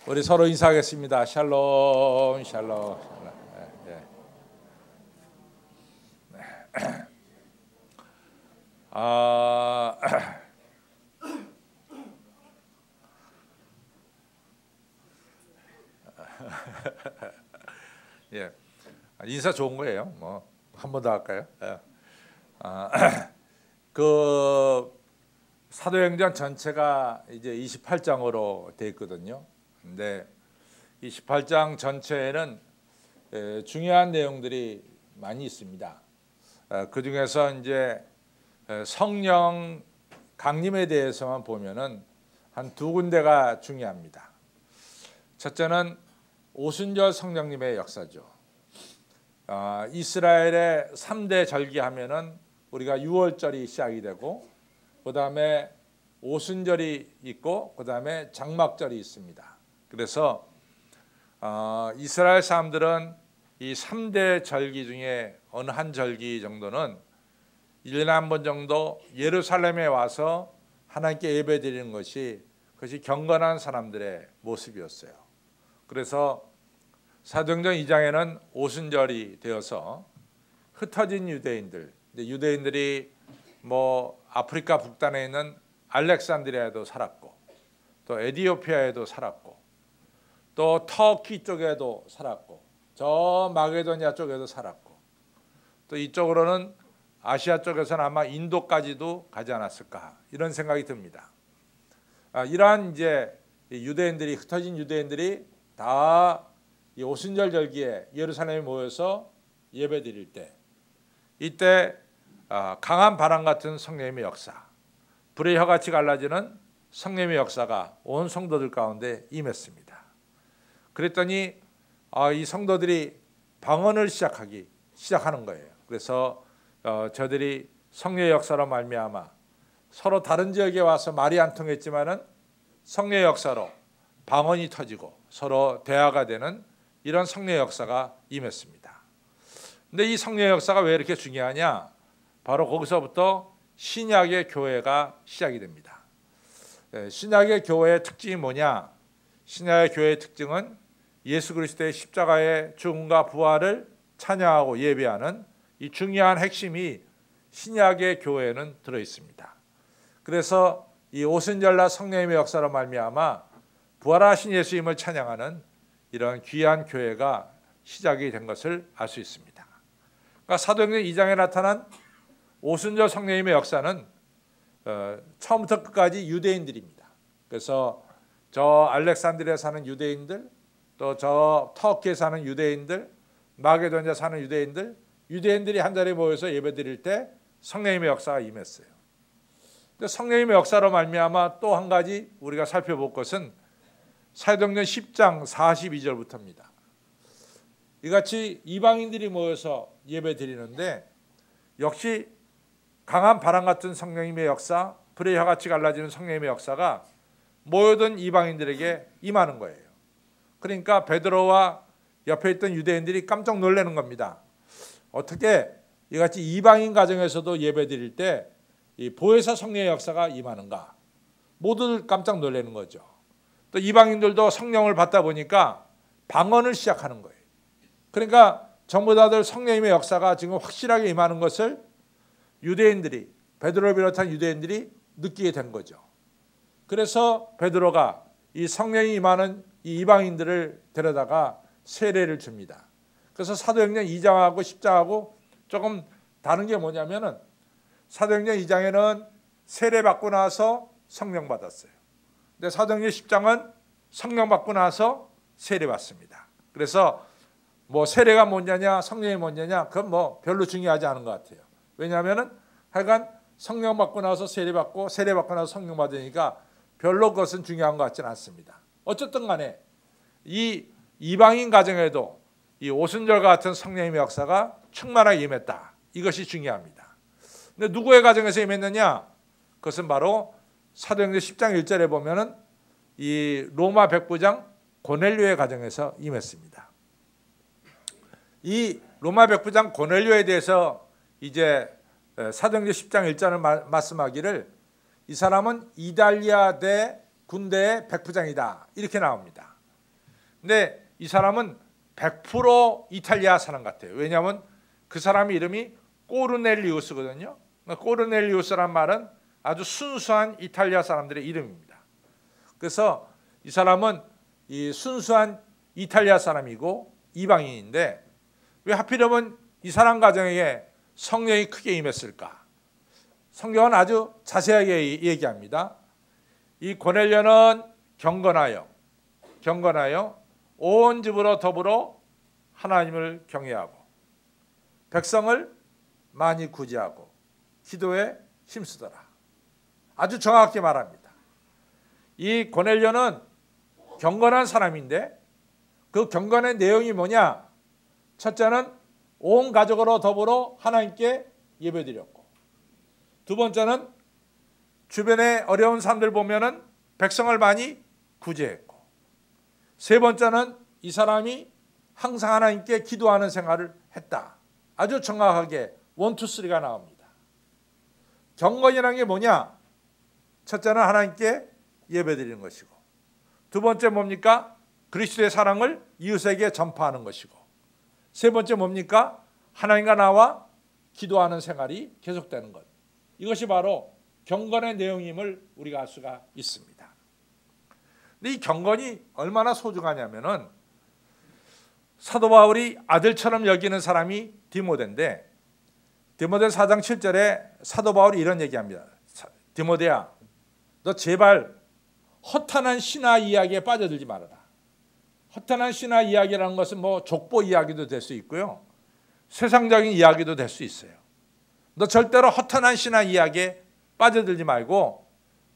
우리 서로 인사하겠습니다. 샬롬, 샬롬. 예. 예. 인사 좋은 거예요. 뭐 한 번 더 할까요? 예. 그 사도행전 전체가 이제 28장으로 돼 있거든요. 근데 28장 전체에는 중요한 내용들이 많이 있습니다. 그 중에서 이제 성령 강림에 대해서만 보면은 한 두 군데가 중요합니다. 첫째는 오순절 성령님의 역사죠. 이스라엘의 3대 절기하면은 우리가 유월절이 시작이 되고, 그 다음에 오순절이 있고, 그 다음에 장막절이 있습니다. 그래서 이스라엘 사람들은 이 3대 절기 중에 어느 한 절기 정도는 1년에 한 번 정도 예루살렘에 와서 하나님께 예배드리는 것이 그것이 경건한 사람들의 모습이었어요. 그래서 사도행전 2장에는 오순절이 되어서 흩어진 유대인들, 유대인들이 뭐 아프리카 북단에 있는 알렉산드리아에도 살았고, 또 에티오피아에도 살았고, 또 터키 쪽에도 살았고, 저 마게도니아 쪽에도 살았고, 또 이쪽으로는 아시아 쪽에서는 아마 인도까지도 가지 않았을까, 이런 생각이 듭니다. 이러한 이제 유대인들이, 흩어진 유대인들이 다 이 오순절 절기에 예루살렘에 모여서 예배드릴 때, 이때 강한 바람 같은 성령님의 역사, 불의 혀같이 갈라지는 성령님의 역사가 온 성도들 가운데 임했습니다. 그랬더니 이 성도들이 방언을 시작하는 거예요. 그래서 저들이 성령의 역사로 말미암아 서로 다른 지역에 와서 말이 안 통했지만은 성령의 역사로 방언이 터지고 서로 대화가 되는 이런 성령의 역사가 임했습니다. 근데 이 성령의 역사가 왜 이렇게 중요하냐? 바로 거기서부터 신약의 교회가 시작이 됩니다. 신약의 교회의 특징이 뭐냐? 신약의 교회의 특징은 예수 그리스도의 십자가의 죽음과 부활을 찬양하고 예배하는 이 중요한 핵심이 신약의 교회에는 들어 있습니다. 그래서 이 오순절날 성령님의 역사로 말미암아 부활하신 예수님을 찬양하는 이런 귀한 교회가 시작이 된 것을 알 수 있습니다. 그러니까 사도행전 2장에 나타난 오순절 성령님의 역사는 처음부터 끝까지 유대인들입니다. 그래서 저 알렉산드리아 사는 유대인들, 또 저 터키에 사는 유대인들, 마게도니아 사는 유대인들이 한 자리에 모여서 예배드릴 때 성령님의 역사가 임했어요. 근데 성령님의 역사로 말미암아 또 한 가지 우리가 살펴볼 것은 사도행전 10장 42절부터입니다. 이같이 이방인들이 모여서 예배드리는데 역시 강한 바람 같은 성령님의 역사, 불의 혀같이 갈라지는 성령님의 역사가 모여든 이방인들에게 임하는 거예요. 그러니까 베드로와 옆에 있던 유대인들이 깜짝 놀라는 겁니다. 어떻게 이같이 이방인 가정에서도 예배드릴 때 이 보혜사 성령의 역사가 임하는가? 모두들 깜짝 놀라는 거죠. 또 이방인들도 성령을 받다 보니까 방언을 시작하는 거예요. 그러니까 전부 다들 성령님의 역사가 지금 확실하게 임하는 것을 유대인들이, 베드로를 비롯한 유대인들이 느끼게 된 거죠. 그래서 베드로가 이 성령이 임하는 이 이방인들을 데려다가 세례를 줍니다. 그래서 사도행전 2장하고 10장하고 조금 다른 게 뭐냐면은 사도행전 2장에는 세례 받고 나서 성령 받았어요. 근데 사도행전 10장은 성령 받고 나서 세례 받습니다. 그래서 뭐 세례가 뭐냐냐, 성령이 뭐냐냐, 그건 뭐 별로 중요하지 않은 것 같아요. 왜냐하면은 하여간 성령 받고 나서 세례 받고 나서 성령 받으니까 별로 그것은 중요한 것 같지는 않습니다. 어쨌든 간에 이 이방인 가정에도 이 오순절과 같은 성령님의 역사가 충만하게 임했다. 이것이 중요합니다. 근데 누구의 가정에서 임했느냐? 그것은 바로 사도행전 10장 1절에 보면은 이 로마 백부장 고넬료의 가정에서 임했습니다. 이 로마 백부장 고넬료에 대해서 이제 사도행전 10장 1절을 말씀하기를 이 사람은 이달리아 대 군대의 백부장이다, 이렇게 나옵니다. 근데 이 사람은 100% 이탈리아 사람 같아요. 왜냐하면 그 사람 이름이 꼬르넬리우스거든요. 꼬르넬리우스란 말은 아주 순수한 이탈리아 사람들의 이름입니다. 그래서 이 사람은 이 순수한 이탈리아 사람이고 이방인인데 왜 하필이면 이 사람 가정에 성령이 크게 임했을까? 성경은 아주 자세하게 얘기합니다. 이 고넬료는 경건하여 온 집으로 더불어 하나님을 경외하고 백성을 많이 구제하고 기도에 힘쓰더라. 아주 정확히 말합니다. 이 고넬료는 경건한 사람인데 그 경건의 내용이 뭐냐? 첫째는 온 가족으로 더불어 하나님께 예배드렸고, 두 번째는 주변에 어려운 사람들 보면은 백성을 많이 구제했고, 세 번째는 이 사람이 항상 하나님께 기도하는 생활을 했다. 아주 정확하게 1, 2, 3가 나옵니다. 경건이라는 게 뭐냐? 첫째는 하나님께 예배드리는 것이고, 두 번째 뭡니까? 그리스도의 사랑을 이웃에게 전파하는 것이고, 세 번째 뭡니까? 하나님과 나와 기도하는 생활이 계속되는 것. 이것이 바로 경건의 내용임을 우리가 알 수가 있습니다. 근데 이 경건이 얼마나 소중하냐면은 사도 바울이 아들처럼 여기는 사람이 디모데인데, 디모데 4장 7절에 사도 바울이 이런 얘기합니다. 디모데야, 너 제발 허탄한 신화 이야기에 빠져들지 말아라. 허탄한 신화 이야기라는 것은 뭐 족보 이야기도 될 수 있고요, 세상적인 이야기도 될 수 있어요. 너 절대로 허탄한 신화 이야기에 빠져들지 말고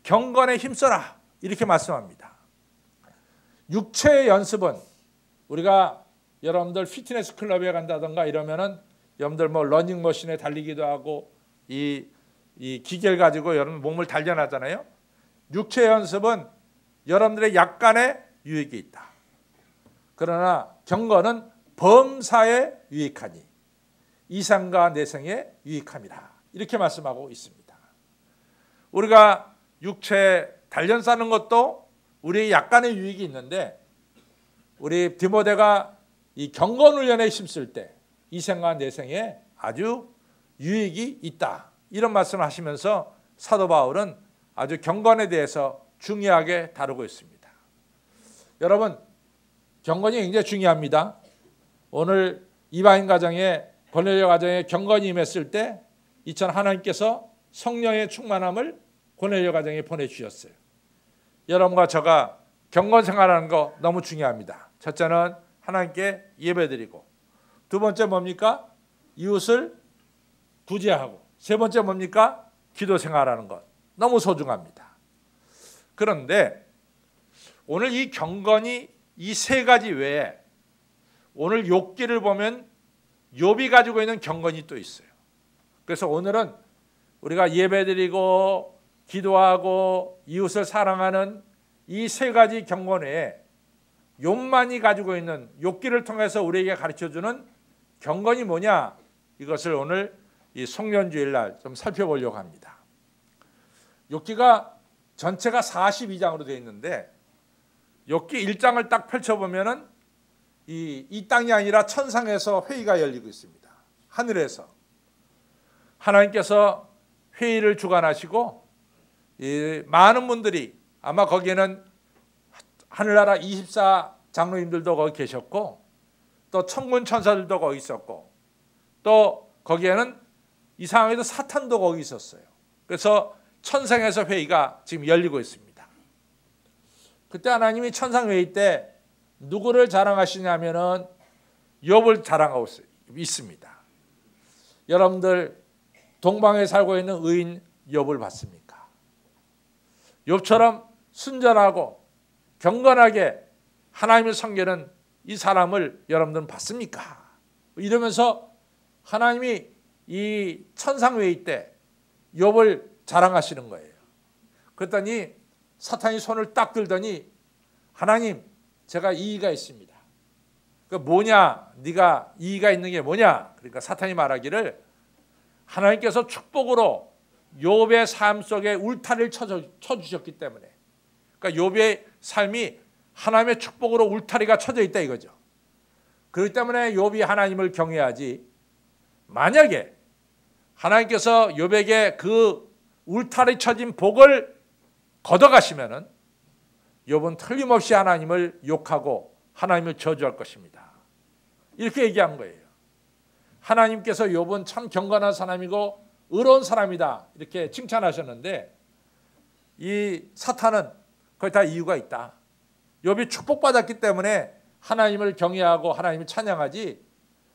경건에 힘써라, 이렇게 말씀합니다. 육체의 연습은 우리가 여러분들 피트니스 클럽에 간다던가 이러면은 여러분들 뭐 러닝머신에 달리기도 하고 이 기계를 가지고 여러분 몸을 단련하잖아요. 육체 연습은 여러분들의 약간의 유익이 있다. 그러나 경건은 범사에 유익하니 이상과 내생에 유익함이라, 이렇게 말씀하고 있습니다. 우리가 육체 단련 쌓는 것도 우리의 약간의 유익이 있는데, 우리 디모데가 이 경건 훈련에 힘쓸 때 이생과 내생에 아주 유익이 있다, 이런 말씀을 하시면서 사도 바울은 아주 경건에 대해서 중요하게 다루고 있습니다. 여러분, 경건이 굉장히 중요합니다. 오늘 이방인 가정에, 고넬료 가정에 경건이 임했을 때 이처럼 하나님께서 성령의 충만함을 고넬료 가정에 보내주셨어요. 여러분과 저가 경건 생활하는 거 너무 중요합니다. 첫째는 하나님께 예배드리고, 두 번째 뭡니까? 이웃을 구제하고, 세 번째 뭡니까? 기도 생활하는 것. 너무 소중합니다. 그런데 오늘 이 경건이 이 세 가지 외에 오늘 욥기를 보면 욥이 가지고 있는 경건이 또 있어요. 그래서 오늘은 우리가 예배드리고 기도하고 이웃을 사랑하는 이 세 가지 경건 외에 욥만이 가지고 있는, 욥기를 통해서 우리에게 가르쳐주는 경건이 뭐냐, 이것을 오늘 이 송년주일날 좀 살펴보려고 합니다. 욥기가 전체가 42장으로 되어 있는데 욥기 1장을 딱 펼쳐보면은 이 땅이 아니라 천상에서 회의가 열리고 있습니다. 하늘에서 하나님께서 회의를 주관하시고, 이 많은 분들이, 아마 거기에는 하늘나라 24 장로님들도 거기 계셨고, 또 천군 천사들도 거기 있었고, 또 거기에는 이 상황에도 사탄도 거기 있었어요. 그래서 천상에서 회의가 지금 열리고 있습니다. 그때 하나님이 천상 회의 때 누구를 자랑하시냐면은 욥을 자랑하고 있습니다. 여러분들 동방에 살고 있는 의인 욥을 봤습니까? 욥처럼 순전하고 경건하게 하나님을 섬기는 이 사람을 여러분들은 봤습니까? 이러면서 하나님이 이 천상회의 때 욥을 자랑하시는 거예요. 그랬더니 사탄이 손을 딱 들더니, 하나님, 제가 이의가 있습니다. 그 뭐냐? 네가 이의가 있는 게 뭐냐? 그러니까 사탄이 말하기를, 하나님께서 축복으로 욥의 삶 속에 울타리를 쳐주셨기 때문에, 그러니까 욥의 삶이 하나님의 축복으로 울타리가 쳐져 있다 이거죠. 그렇기 때문에 욥이 하나님을 경외하지, 만약에 하나님께서 욥에게 그 울타리 쳐진 복을 걷어가시면은 욥은 틀림없이 하나님을 욕하고 하나님을 저주할 것입니다. 이렇게 얘기한 거예요. 하나님께서 욥은 참 경건한 사람이고 의로운 사람이다 이렇게 칭찬하셨는데, 이 사탄은 거기 다 이유가 있다. 욥이 축복받았기 때문에 하나님을 경외하고 하나님을 찬양하지,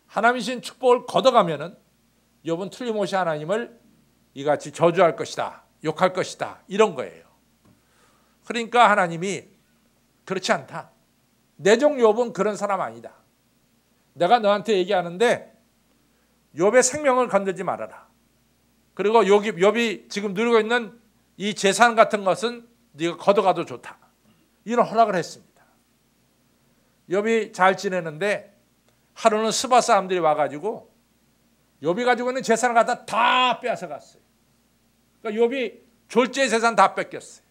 하나님이신 축복을 걷어가면은 욥은 틀림없이 하나님을 이같이 저주할 것이다, 욕할 것이다, 이런 거예요. 그러니까 하나님이 그렇지 않다. 내 종 욥은 그런 사람 아니다. 내가 너한테 얘기하는데 욥의 생명을 건들지 말아라. 그리고 욥이 지금 누리고 있는 이 재산 같은 것은 네가 걷어가도 좋다. 이런 허락을 했습니다. 욥이 잘 지내는데 하루는 스바 사람들이 와가지고 욥이 가지고 있는 재산을 갖다 다 빼앗아갔어요. 그러니까 욥이 졸지의 재산 다 뺏겼어요.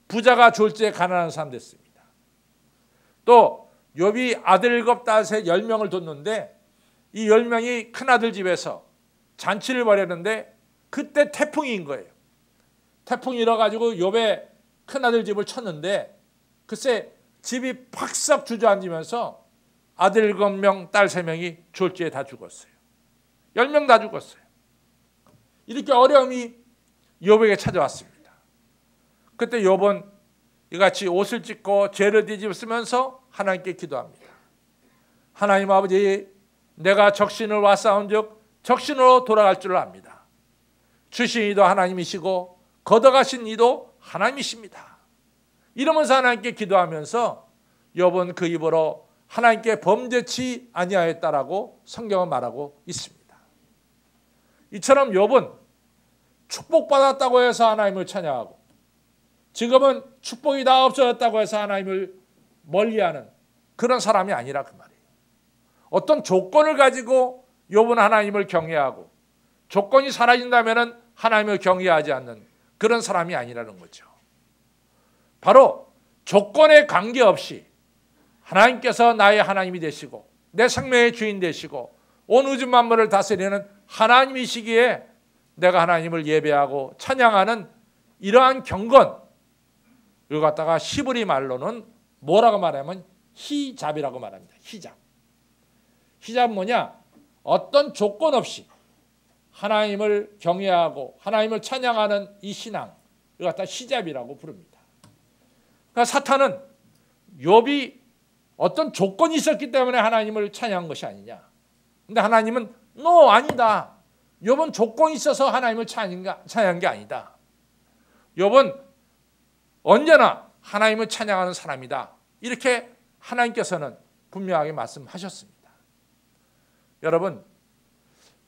부자가 졸지에 가난한 사람 됐습니다. 또 욥이 아들 7, 딸 10명을 뒀는데 이 10명이 큰아들 집에서 잔치를 벌였는데 그때 태풍인 거예요. 태풍이 일어가지고 욥의 큰아들 집을 쳤는데 글쎄 집이 팍싹 주저앉으면서 아들 7명, 딸 3명이 졸지에 다 죽었어요. 10명 다 죽었어요. 이렇게 어려움이 욥에게 찾아왔습니다. 그때 욥은 이같이 옷을 찢고 죄를 뒤집으면서 하나님께 기도합니다. 하나님 아버지, 내가 적신을 와 싸운즉 적신으로 돌아갈 줄 압니다. 주신 이도 하나님이시고 걷어가신 이도 하나님이십니다. 이러면서 하나님께 기도하면서 욥은 그 입으로 하나님께 범죄치 아니하였다라고 성경은 말하고 있습니다. 이처럼 욥은 축복받았다고 해서 하나님을 찬양하고, 지금은 축복이 다 없어졌다고 해서 하나님을 멀리하는 그런 사람이 아니라 그 말이에요. 어떤 조건을 가지고 욥은 하나님을 경외하고, 조건이 사라진다면 하나님을 경외하지 않는 그런 사람이 아니라는 거죠. 바로 조건에 관계없이 하나님께서 나의 하나님이 되시고 내 생명의 주인 되시고 온 우주 만물을 다스리는 하나님이시기에 내가 하나님을 예배하고 찬양하는 이러한 경건, 이거 갖다가 히브리 말로는 뭐라고 말하면 히잡이라고 말합니다. 히잡. 히잡은 뭐냐? 어떤 조건 없이 하나님을 경외하고 하나님을 찬양하는 이 신앙, 이거 갖다 히잡이라고 부릅니다. 그러니까 사탄은 욥이 어떤 조건이 있었기 때문에 하나님을 찬양한 것이 아니냐. 근데 하나님은 아니다. 욥은 조건이 있어서 하나님을 찬양한 게 아니다. 욥은 언제나 하나님을 찬양하는 사람이다. 이렇게 하나님께서는 분명하게 말씀하셨습니다. 여러분,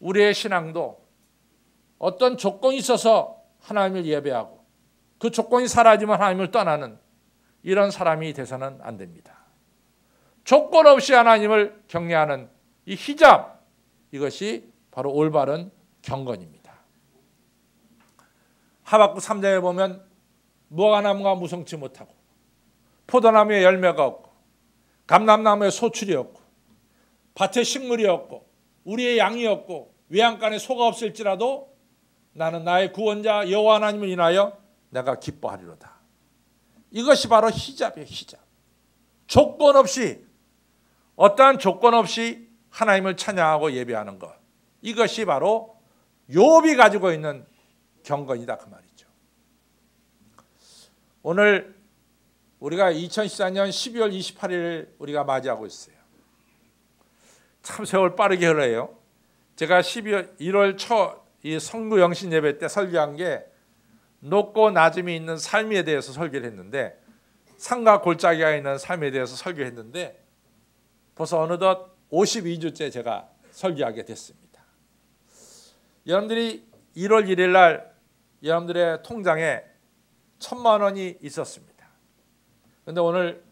우리의 신앙도 어떤 조건이 있어서 하나님을 예배하고 그 조건이 사라지면 하나님을 떠나는 이런 사람이 돼서는 안 됩니다. 조건 없이 하나님을 경외하는 이 히잡, 이것이 바로 올바른 경건입니다. 하박국 3장에 보면 무화과나무가 무성치 못하고 포도나무에 열매가 없고 감람나무에 소출이 없고 밭에 식물이 없고 우리의 양이 없고 외양간에 소가 없을지라도 나는 나의 구원자 여호와 하나님을 인하여 내가 기뻐하리로다. 이것이 바로 히잡이에요. 히잡. 조건 없이, 어떠한 조건 없이 하나님을 찬양하고 예배하는 것, 이것이 바로 욥이 가지고 있는 경건이다 그 말이죠. 오늘 우리가 2014년 12월 28일을 우리가 맞이하고 있어요. 참 세월 빠르게 흘러요. 제가 1월 초 이 성부 영신 예배 때 설교한 게 높고 낮음이 있는 삶에 대해서 설교를 했는데, 산과 골짜기가 있는 삶에 대해서 설교했는데 벌써 어느덧 52주째 제가 설교하게 됐습니다. 여러분들이 1월 1일 날 여러분들의 통장에 1,000만 원이 있었습니다. 그런데 오늘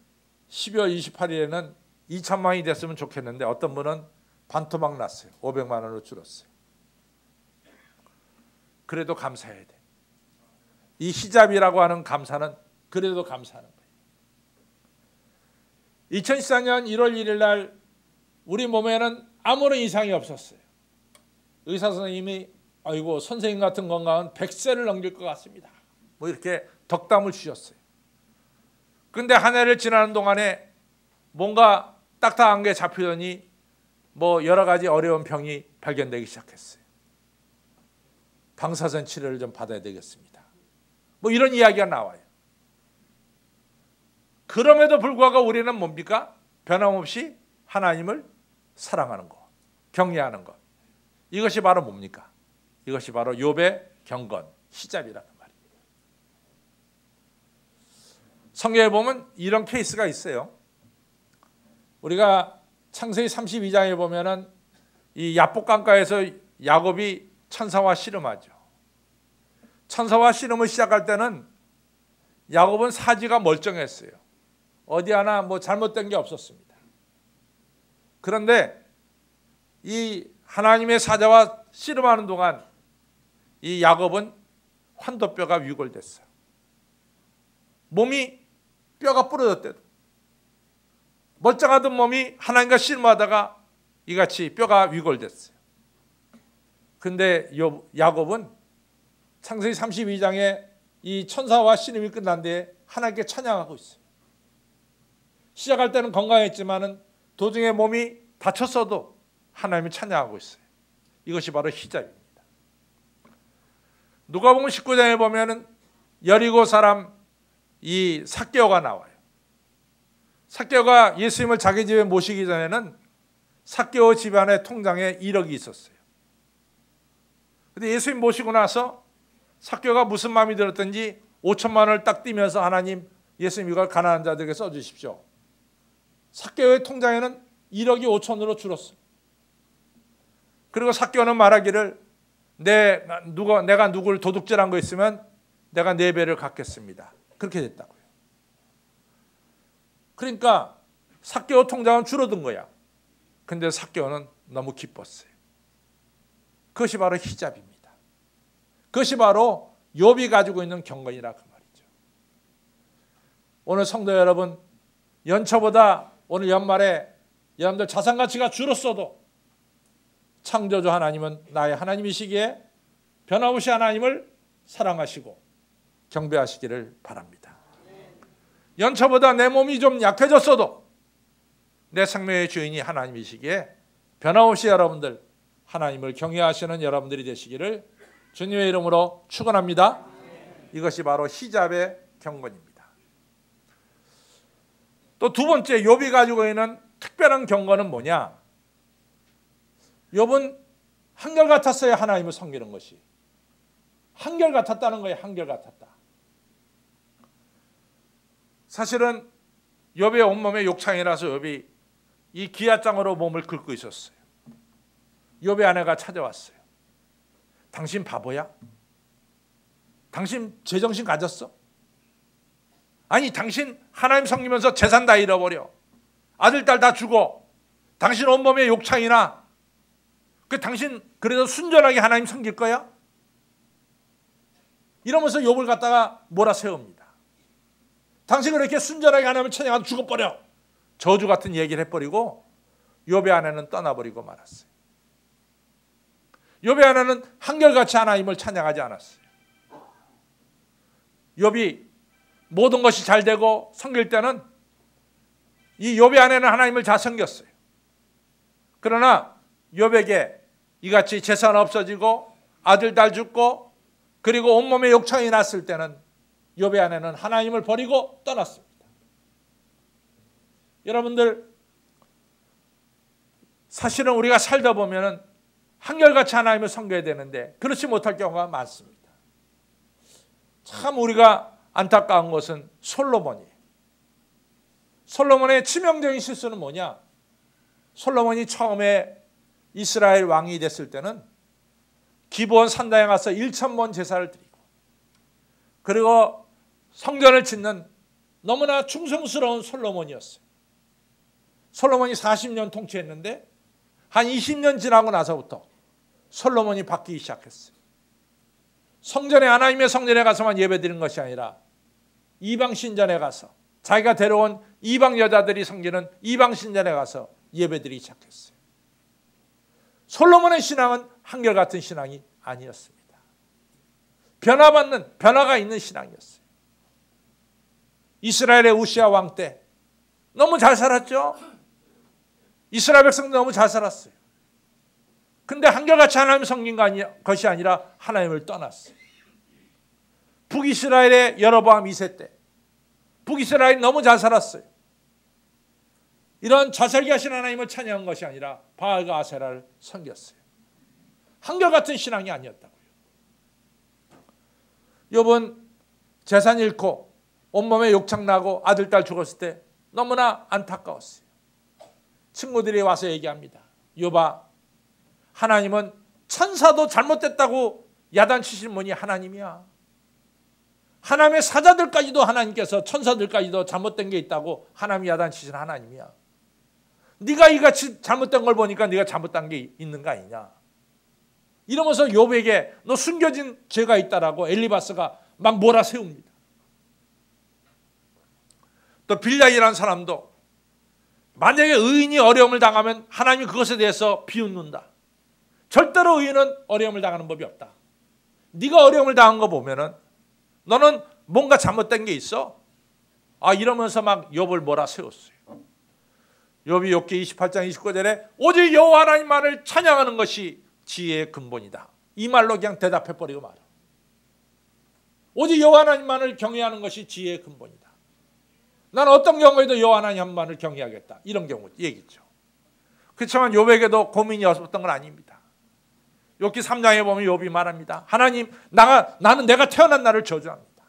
12월 28일에는 2,000만 원이 됐으면 좋겠는데 어떤 분은 반토막 났어요. 500만 원으로 줄었어요. 그래도 감사해야 돼. 이 히잡이라고 하는 감사는 그래도 감사하는 거예요. 2014년 1월 1일 날 우리 몸에는 아무런 이상이 없었어요. 의사 선생님이 아이고 선생님 같은 건강은 100세를 넘길 것 같습니다. 뭐 이렇게 덕담을 주셨어요. 근데 한 해를 지나는 동안에 뭔가 딱딱한 게 잡히더니 뭐 여러 가지 어려운 병이 발견되기 시작했어요. 방사선 치료를 좀 받아야 되겠습니다. 뭐 이런 이야기가 나와요. 그럼에도 불구하고 우리는 뭡니까? 변함없이 하나님을 사랑하는 것, 경외하는 것. 이것이 바로 뭡니까? 이것이 바로 욥의 경건, 시잡이라는 말입니다. 성경에 보면 이런 케이스가 있어요. 우리가 창세기 32장에 보면은 이 야복강가에서 야곱이 천사와 씨름하죠. 천사와 씨름을 시작할 때는 야곱은 사지가 멀쩡했어요. 어디 하나 뭐 잘못된 게 없었습니다. 그런데 이 하나님의 사자와 씨름하는 동안 이 야곱은 환도뼈가 위골됐어요. 몸이 뼈가 부러졌대도 멀쩡하던 몸이 하나님과 씨름하다가 이같이 뼈가 위골됐어요. 그런데 야곱은 창세기 32장에 이 천사와 씨름이 끝난 뒤에 하나님께 찬양하고 있어요. 시작할 때는 건강했지만은 도중에 몸이 다쳤어도 하나님을 찬양하고 있어요. 이것이 바로 히잡입니다. 누가복음 19장에 보면은 여리고 사람 이 삭개오가 나와요. 삭개오가 예수님을 자기 집에 모시기 전에는 삭개오 집안의 통장에 1억이 있었어요. 근데 예수님 모시고 나서 삭개오가 무슨 마음이 들었든지 5천만 원을 딱 띄면서 하나님, 예수님 이걸 가난한 자들에게 써주십시오. 삭개오의 통장에는 1억이 5천으로 줄었어요. 그리고 삭개오는 말하기를 내가 누구를 도둑질한 거 있으면 내가 4배를 갚겠습니다. 그렇게 됐다고요. 그러니까 삭개오 통장은 줄어든 거야. 근데 삭개오는 너무 기뻤어요. 그것이 바로 히잡입니다. 그것이 바로 욥이 가지고 있는 경건이라 그 말이죠. 오늘 성도 여러분, 연초보다 오늘 연말에 여러분들 자산 가치가 줄었어도 창조주 하나님은 나의 하나님이시기에 변함없이 하나님을 사랑하시고 경배하시기를 바랍니다. 연초보다 내 몸이 좀 약해졌어도 내 생명의 주인이 하나님이시기에 변함없이 여러분들 하나님을 경외하시는 여러분들이 되시기를 주님의 이름으로 축원합니다. 이것이 바로 히잡의 경건입니다. 또 두 번째 욥이 가지고 있는 특별한 경건은 뭐냐? 욥은 한결같았어요. 하나님을 섬기는 것이 한결같았다는 거예요. 한결같았다. 사실은 욥의 온몸에 욕창이라서 욥이 이 기아장으로 몸을 긁고 있었어요. 욥의 아내가 찾아왔어요. 당신 바보야? 당신 제정신 가졌어? 아니 당신 하나님 섬기면서 재산 다 잃어버려. 아들 딸 다 죽어. 당신 온몸에 욕창이나 당신 그래도 순전하게 하나님 섬길 거야? 이러면서 욥을 갖다가 몰아세웁니다. 당신 그렇게 순전하게 하나님을 찬양하고 죽어버려. 저주 같은 얘기를 해버리고 욥의 아내는 떠나버리고 말았어요. 욥의 아내는 한결같이 하나님을 찬양하지 않았어요. 욥이 모든 것이 잘 되고 섬길 때는 이 욥의 아내는 하나님을 잘 섬겼어요. 그러나 욥에게 이같이 재산 없어지고 아들 딸 죽고 그리고 온몸에 욕창이 났을 때는 욥의 아내는 하나님을 버리고 떠났습니다. 여러분들 사실은 우리가 살다 보면은 한결같이 하나님을 섬겨야 되는데 그렇지 못할 경우가 많습니다. 참 우리가 안타까운 것은 솔로몬이에요. 솔로몬의 치명적인 실수는 뭐냐? 솔로몬이 처음에 이스라엘 왕이 됐을 때는 기브온 산당에 가서 1,000번 제사를 드리고 그리고 성전을 짓는 너무나 충성스러운 솔로몬이었어요. 솔로몬이 40년 통치했는데 한 20년 지나고 나서부터 솔로몬이 바뀌기 시작했어요. 성전에 하나님의 성전에 가서만 예배드리는 것이 아니라 이방 신전에 가서 자기가 데려온 이방 여자들이 섬기는 이방 신전에 가서 예배드리기 시작했어요. 솔로몬의 신앙은 한결같은 신앙이 아니었습니다. 변화가 있는 신앙이었어요. 이스라엘의 우시아 왕 때 너무 잘 살았죠. 이스라엘 백성도 너무 잘 살았어요. 근데 한결같이 하나님 섬긴 것이 아니라 하나님을 떠났어요. 북이스라엘의 여로보암 2세 때 북이스라엘이 너무 잘 살았어요. 이런 자살기 하신 하나님을 찬양한 것이 아니라 바알과 아세라를 섬겼어요. 한결같은 신앙이 아니었다고요. 욥은 재산 잃고 온몸에 욕창 나고 아들, 딸 죽었을 때 너무나 안타까웠어요. 친구들이 와서 얘기합니다. 욥아, 하나님은 천사도 잘못됐다고 야단치신 분이 하나님이야. 하나님의 사자들까지도 하나님께서 천사들까지도 잘못된 게 있다고 하나님이 야단치신 하나님이야. 네가 이같이 잘못된 걸 보니까 네가 잘못된 게 있는 거 아니냐. 이러면서 욥에게 너 숨겨진 죄가 있다라고 엘리바스가 막 몰아세웁니다. 또 빌라이라는 사람도 만약에 의인이 어려움을 당하면 하나님이 그것에 대해서 비웃는다. 절대로 의인은 어려움을 당하는 법이 없다. 네가 어려움을 당한 거 보면은 너는 뭔가 잘못된 게 있어. 이러면서 막 욥을 몰아세웠어요. 욥이 욥기 28장 29절에 오직 여호와 하나님만을 찬양하는 것이 지혜의 근본이다. 이 말로 그냥 대답해버리고 말아. 오직 여호와 하나님만을 경외하는 것이 지혜의 근본이다. 나는 어떤 경우에도 여호와 하나님만을 경외하겠다. 이런 경우 얘기죠. 그렇지만 욥에게도 고민이 없었던 건 아닙니다. 욥기 3장에 보면 욥이 말합니다. 하나님, 나는 내가 태어난 날을 저주합니다.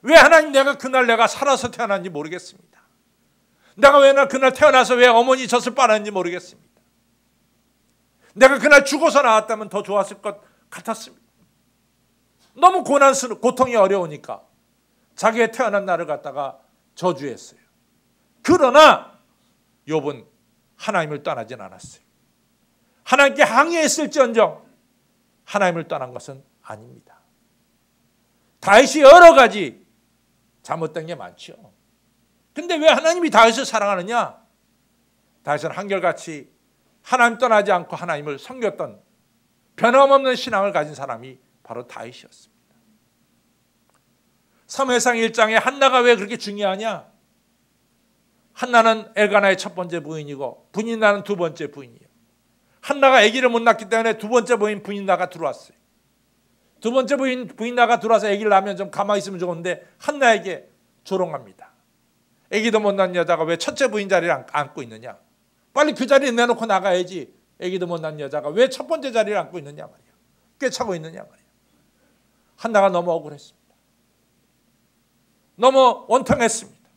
왜 하나님 내가 그날 내가 살아서 태어났는지 모르겠습니다. 내가 왜 그날 태어나서 왜 어머니 젖을 빨았는지 모르겠습니다. 내가 그날 죽어서 나왔다면 더 좋았을 것 같았습니다. 너무 고통이 어려우니까 자기의 태어난 날을 갖다가 저주했어요. 그러나 욥은 하나님을 떠나진 않았어요. 하나님께 항의했을지언정 하나님을 떠난 것은 아닙니다. 다윗이 여러 가지 잘못된 게 많죠. 근데 왜 하나님이 다윗을 사랑하느냐? 다윗은 한결같이 하나님 떠나지 않고 하나님을 섬겼던 변함없는 신앙을 가진 사람이 바로 다윗이었습니다. 사무엘상 1장에 한나가 왜 그렇게 중요하냐? 한나는 엘가나의 첫 번째 부인이고 분인나는 두 번째 부인이에요. 한나가 아기를 못 낳기 때문에 두 번째 부인 분인나가 들어왔어요. 두 번째 부인나가 들어와서 아기를 낳으면 좀 가만히 있으면 좋은데 한나에게 조롱합니다. 아기도 못 낳은 여자가 왜 첫째 부인 자리를 안고 있느냐? 빨리 그 자리에 내놓고 나가야지. 아기도 못 낳은 여자가 왜 첫 번째 자리를 안고 있느냐 말이야. 꿰차고 있느냐 말이야. 한나가 너무 억울했습니다. 너무 원통했습니다.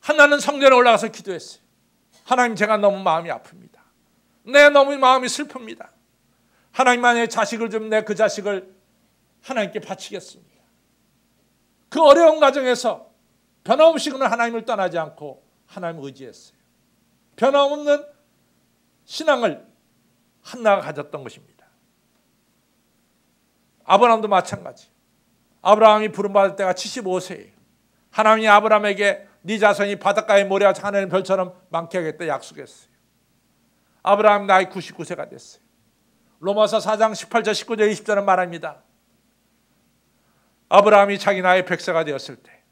한나는 성전에 올라가서 기도했어요. 하나님, 제가 너무 마음이 아픕니다. 내 너무 마음이 슬픕니다. 하나님만의 자식을 좀 내 그 자식을 하나님께 바치겠습니다. 그 어려운 과정에서 변함없이 그는 하나님을 떠나지 않고 하나님을 의지했어요. 변함없는 신앙을 한나가 가졌던 것입니다. 아브라함도 마찬가지. 아브라함이 부름받을 때가 75세예요. 하나님이 아브라함에게 네 자손이 바닷가의 모래와 하늘의 별처럼 많게 하겠다 약속했어요. 아브라함 나이 99세가 됐어요. 로마서 4장 18절 19절 20절은 말합니다. 아브라함이 자기 나이 100세가 되었을 때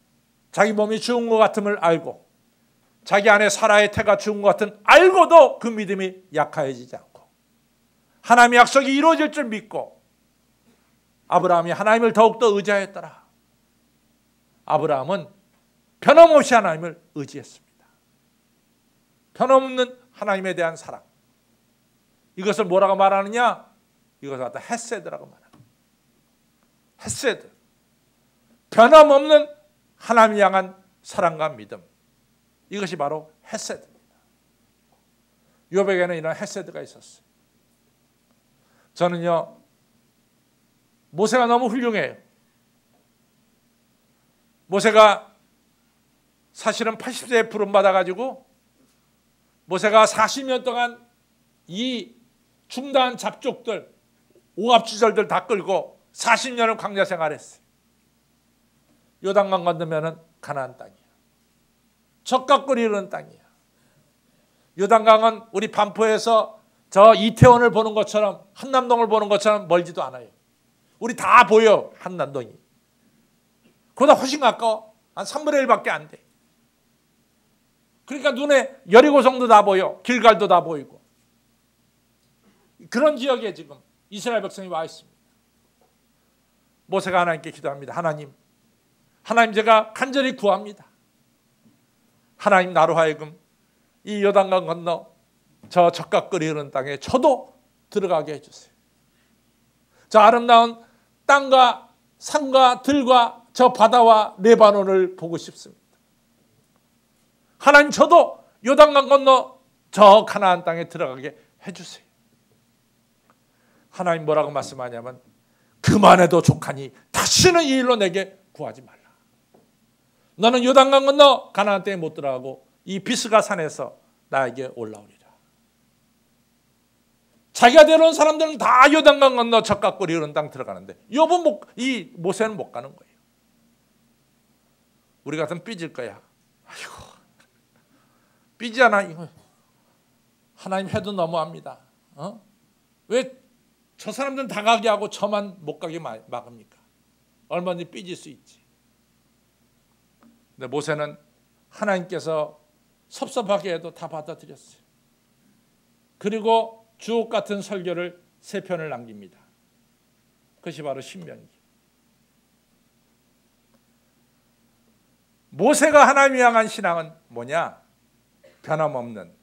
자기 몸이 죽은 것 같음을 알고 자기 안에 사라의 태가 죽은 것 같은 알고도 그 믿음이 약하여지지 않고 하나님의 약속이 이루어질 줄 믿고 아브라함이 하나님을 더욱더 의지하였더라. 아브라함은 변함없이 하나님을 의지했습니다. 변함없는 하나님에 대한 사랑. 이것을 뭐라고 말하느냐? 이것을 갖다 헤세드라고 말합니다. 헤세드. 변함없는 하나님을 향한 사랑과 믿음. 이것이 바로 헤세드입니다. 욥에게는 이런 헤세드가 있었어요. 저는요, 모세가 너무 훌륭해요. 모세가 사실은 80세에 부름받아가지고 모세가 40년 동안 이 중다한 잡족들, 오합지졸들 다 끌고 40년을 광야 생활했어요. 요단강 건너면은 가나안 땅이야. 젖과 꿀이 흐르는 땅이야. 요단강은 우리 반포에서 저 이태원을 보는 것처럼, 한남동을 보는 것처럼 멀지도 않아요. 우리 다 보여, 한남동이. 그보다 훨씬 가까워. 한 3분의 1밖에 안 돼. 그러니까 눈에 여리고성도 다 보여, 길갈도 다 보이고. 그런 지역에 지금 이스라엘 백성이 와 있습니다. 모세가 하나님께 기도합니다. 하나님 제가 간절히 구합니다. 하나님, 나로 하여금 이 요단강 건너 저 젖과 꿀이 흐르는 땅에 저도 들어가게 해주세요. 저 아름다운 땅과 산과 들과 저 바다와 레바논을 보고 싶습니다. 하나님, 저도 요단강 건너 저 가나안 땅에 들어가게 해주세요. 하나님 뭐라고 말씀하냐면, 그만해도 족하니 다시는 이 일로 내게 구하지 말라. 너는 요단강 건너 가나안 땅에 못 들어가고 이 비스가 산에서 나에게 올라오리라. 자기가 데려온 사람들은 다 요단강 건너 젖과 꿀이 흐르는 땅 들어가는데 이 모세는 못 가는 거예요. 우리 같으면 삐질 거야. 아이고, 삐지잖아. 이거 하나님 해도 너무합니다. 왜 저 사람들은 다 가게 하고 저만 못 가게 막습니까? 얼마든지 삐질 수 있지. 근데 모세는 하나님께서 섭섭하게 해도 다 받아들였어요. 그리고 주옥 같은 설교를 3편을 남깁니다. 그것이 바로 신명기. 모세가 하나님을 향한 신앙은 뭐냐? 변함없는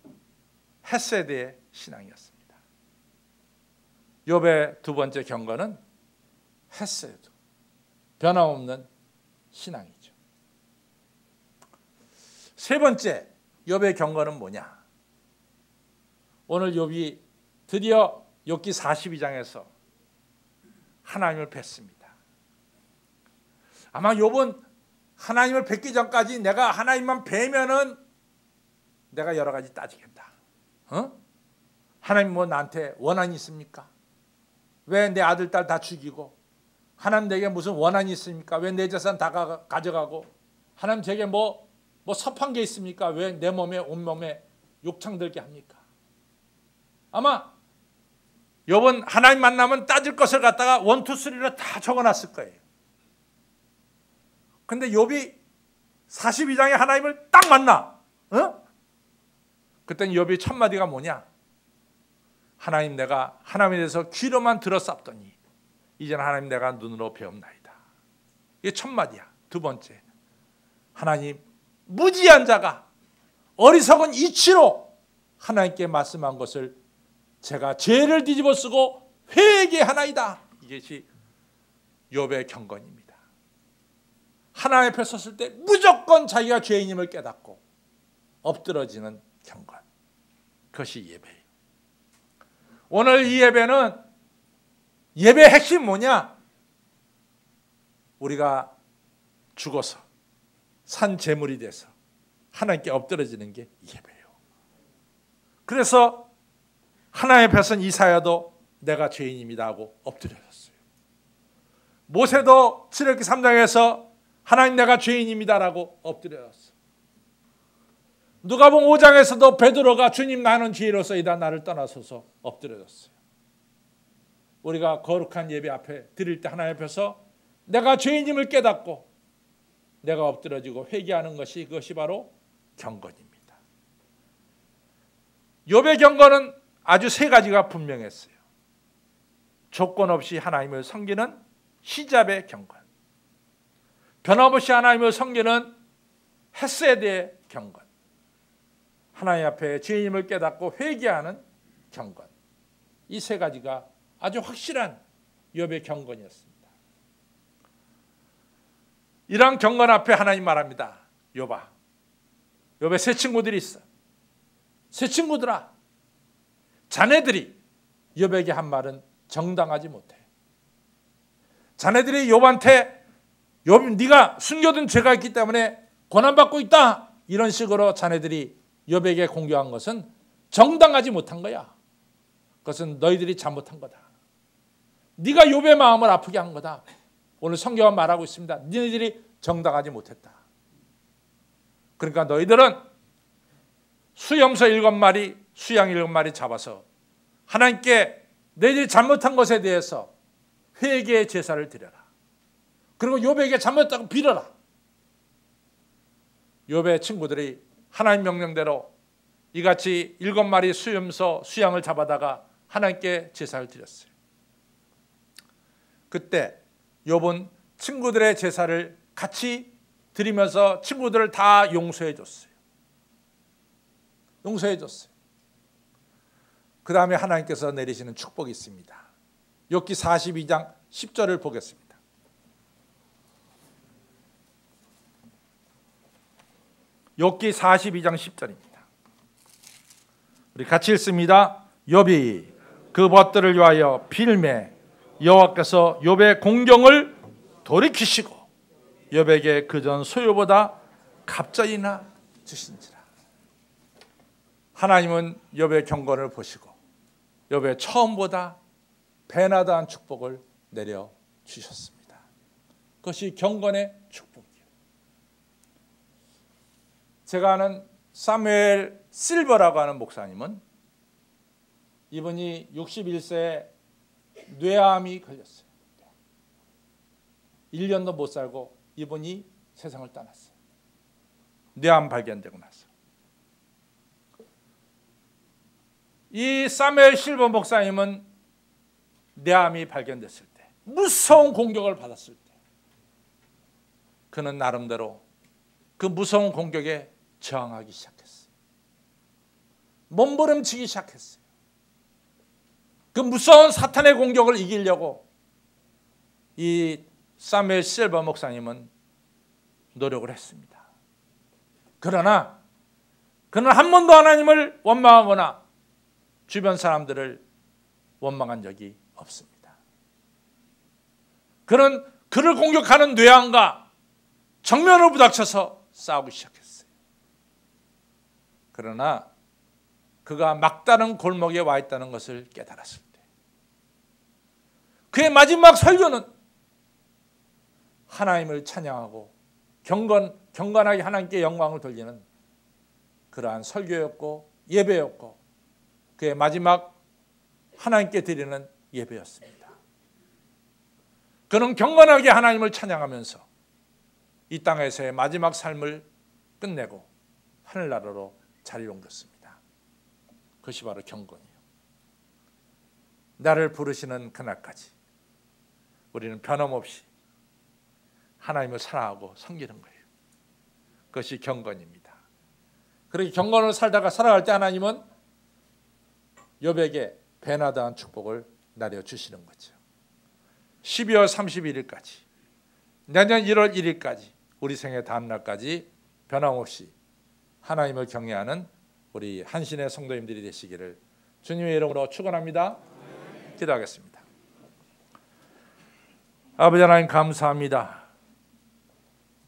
헤세드의 신앙이었습니다. 욥의 두 번째 경건은 헤세드, 변함없는 신앙이죠. 세 번째 욥의 경건은 뭐냐? 오늘 욥이 드디어 욥기 42장에서 하나님을 뵙습니다. 아마 욥은 하나님을 뵙기 전까지 내가 하나님만 뵈면은 내가 여러 가지 따지겠다. 하나님 뭐 나한테 원한이 있습니까? 왜 내 아들 딸 다 죽이고, 하나님 내게 무슨 원한이 있습니까? 왜 내 재산 다 가져가고, 하나님 제게 뭐 섭한 게 있습니까? 왜 내 몸에 온몸에 욕창 들게 합니까? 아마 욥은 하나님 만나면 따질 것을 갖다가 1, 2, 3로 다 적어놨을 거예요. 근데 욥이 42장에 하나님을 딱 만나. 그때는 욥이 첫 마디가 뭐냐? 하나님, 내가 하나님에 대해서 귀로만 들었었더니 이제는 하나님 내가 눈으로 배움나이다. 이게 첫 마디야. 두 번째, 하나님, 무지한 자가 어리석은 이치로 하나님께 말씀한 것을 제가 죄를 뒤집어 쓰고 회개하나이다. 이것이 욥의 경건입니다. 하나님 앞에 섰을 때 무조건 자기가 죄인임을 깨닫고 엎드러지는 경건. 그것이 예배예요. 오늘 이 예배는, 예배의 핵심이 뭐냐? 우리가 죽어서 산 제물이 돼서 하나님께 엎드러지는 게 예배예요. 그래서 하나님 앞에서는 이사야도 내가 죄인입니다 하고 엎드려졌어요. 모세도 출애굽기 3장에서 하나님 내가 죄인입니다라고 엎드려졌어요. 누가복음 5장에서도 베드로가 주님 나는 죄인으로서이다 나를 떠나소서 엎드려졌어요. 우리가 거룩한 예배 앞에 드릴 때 하나님 앞에서 내가 죄인임을 깨닫고 내가 엎드려지고 회개하는 것이, 그것이 바로 경건입니다. 욥의 경건은 아주 3가지가 분명했어요. 조건 없이 하나님을 섬기는 히잡의 경건, 변함없이 하나님을 섬기는 헤세드의 경건, 하나님 앞에 죄인임을 깨닫고 회개하는 경건. 이 3가지가 아주 확실한 욥의 경건이었습니다. 이러한 경건 앞에 하나님 말합니다. 욥아, 욥의 3 친구들이 있어. 3 친구들아, 자네들이 욥에게 한 말은 정당하지 못해. 자네들이 욥한테 욥, 네가 숨겨둔 죄가 있기 때문에 고난받고 있다, 이런 식으로 자네들이 욥에게 공격한 것은 정당하지 못한 거야. 그것은 너희들이 잘못한 거다. 네가 욥의 마음을 아프게 한 거다. 오늘 성경은 말하고 있습니다. 너희들이 정당하지 못했다. 그러니까 너희들은 수염소 7마리, 수양 7마리 잡아서 하나님께 너희들이 잘못한 것에 대해서 회개의 제사를 드려라. 그리고 욥에게 잘못했다고 빌어라. 욥의 친구들이 하나님 명령대로 이같이 7마리 수염소, 수양을 잡아다가 하나님께 제사를 드렸어요. 그때 욥은 친구들의 제사를 같이 드리면서 친구들을 다 용서해 줬어요. 용서해 줬어요. 그 다음에 하나님께서 내리시는 축복이 있습니다. 욥기 42장 10절을 보겠습니다. 욥기 42장 10절입니다. 우리 같이 읽습니다. 욥이 그 벗들을 위하여 빌매 여호와께서 욥의 공경을 돌이키시고 욥에게 그전 소유보다 갑절이나 주신지라. 하나님은 욥의 경건을 보시고 욥의 처음보다 배나 더한 축복을 내려 주셨습니다. 그것이 경건의 축복이에요. 제가 아는 사무엘 실버라고 하는 목사님은 이분이 61세에 뇌암이 걸렸어요. 1년도 못 살고 이분이 세상을 떠났어요. 뇌암 발견되고 나서. 이 사무엘 실버 목사님은 뇌암이 발견됐을 때, 무서운 공격을 받았을 때 그는 나름대로 그 무서운 공격에 저항하기 시작했어요. 몸부림치기 시작했어요. 그 무서운 사탄의 공격을 이기려고 이 사무엘 실버 목사님은 노력을 했습니다. 그러나 그는 한 번도 하나님을 원망하거나 주변 사람들을 원망한 적이 없습니다. 그는 그를 공격하는 뇌암과 정면으로 부닥쳐서 싸우기 시작했어요. 그러나 그가 막다른 골목에 와 있다는 것을 깨달았을 때 그의 마지막 설교는 하나님을 찬양하고 경건하게 하나님께 영광을 돌리는 그러한 설교였고 예배였고 그의 마지막 하나님께 드리는 예배였습니다. 그는 경건하게 하나님을 찬양하면서 이 땅에서의 마지막 삶을 끝내고 하늘나라로 자리를 옮겼습니다. 그것이 바로 경건이에요. 나를 부르시는 그날까지 우리는 변함없이 하나님을 사랑하고 섬기는 거예요. 그것이 경건입니다. 그렇게 경건을 살다가 살아갈 때 하나님은 욥에게 배나 더한 축복을 내려주시는 거죠. 12월 31일까지 내년 1월 1일까지 우리 생애 다음 날까지 변함없이 하나님을 경외하는 우리 한신의 성도님들이 되시기를 주님의 이름으로 축원합니다. 기도하겠습니다. 아버지 하나님 감사합니다.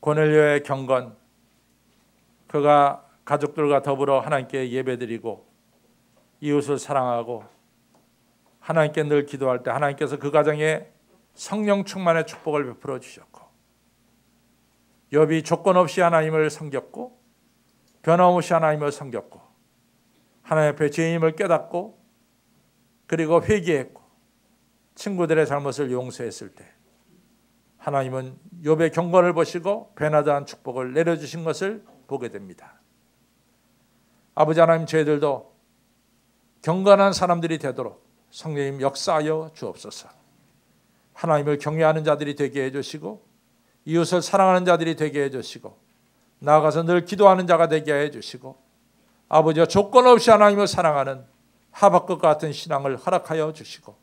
고넬료의 경건, 그가 가족들과 더불어 하나님께 예배드리고 이웃을 사랑하고 하나님께 늘 기도할 때 하나님께서 그 가정에 성령 충만의 축복을 베풀어 주셨고 욥이 조건 없이 하나님을 섬겼고 변함없이 하나님을 섬겼고 하나님 앞에 죄인임을 깨닫고 그리고 회개했고 친구들의 잘못을 용서했을 때 하나님은 욥의 경건을 보시고 배나 더한 축복을 내려주신 것을 보게 됩니다. 아버지 하나님, 저희들도 경건한 사람들이 되도록 성령님 역사하여 주옵소서. 하나님을 경외하는 자들이 되게 해주시고 이웃을 사랑하는 자들이 되게 해주시고 나아가서 늘 기도하는 자가 되게 해주시고 아버지와 조건 없이 하나님을 사랑하는 하박국과 같은 신앙을 허락하여 주시고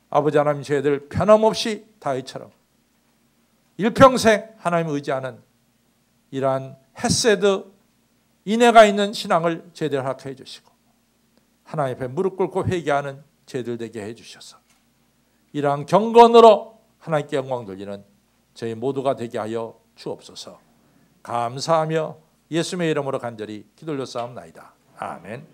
아버지 하나님, 저희들 변함없이 다윗처럼 일평생 하나님을 의지하는 이러한 헤세드 인애가 있는 신앙을 저희들 허락해 주시고 하나님 앞에 무릎 꿇고 회개하는 저희들 되게 해주셔서 이러한 경건으로 하나님께 영광 돌리는 저희 모두가 되게 하여 주옵소서. 감사하며 예수님의 이름으로 간절히 기도 올려 싸움나이다. 아멘.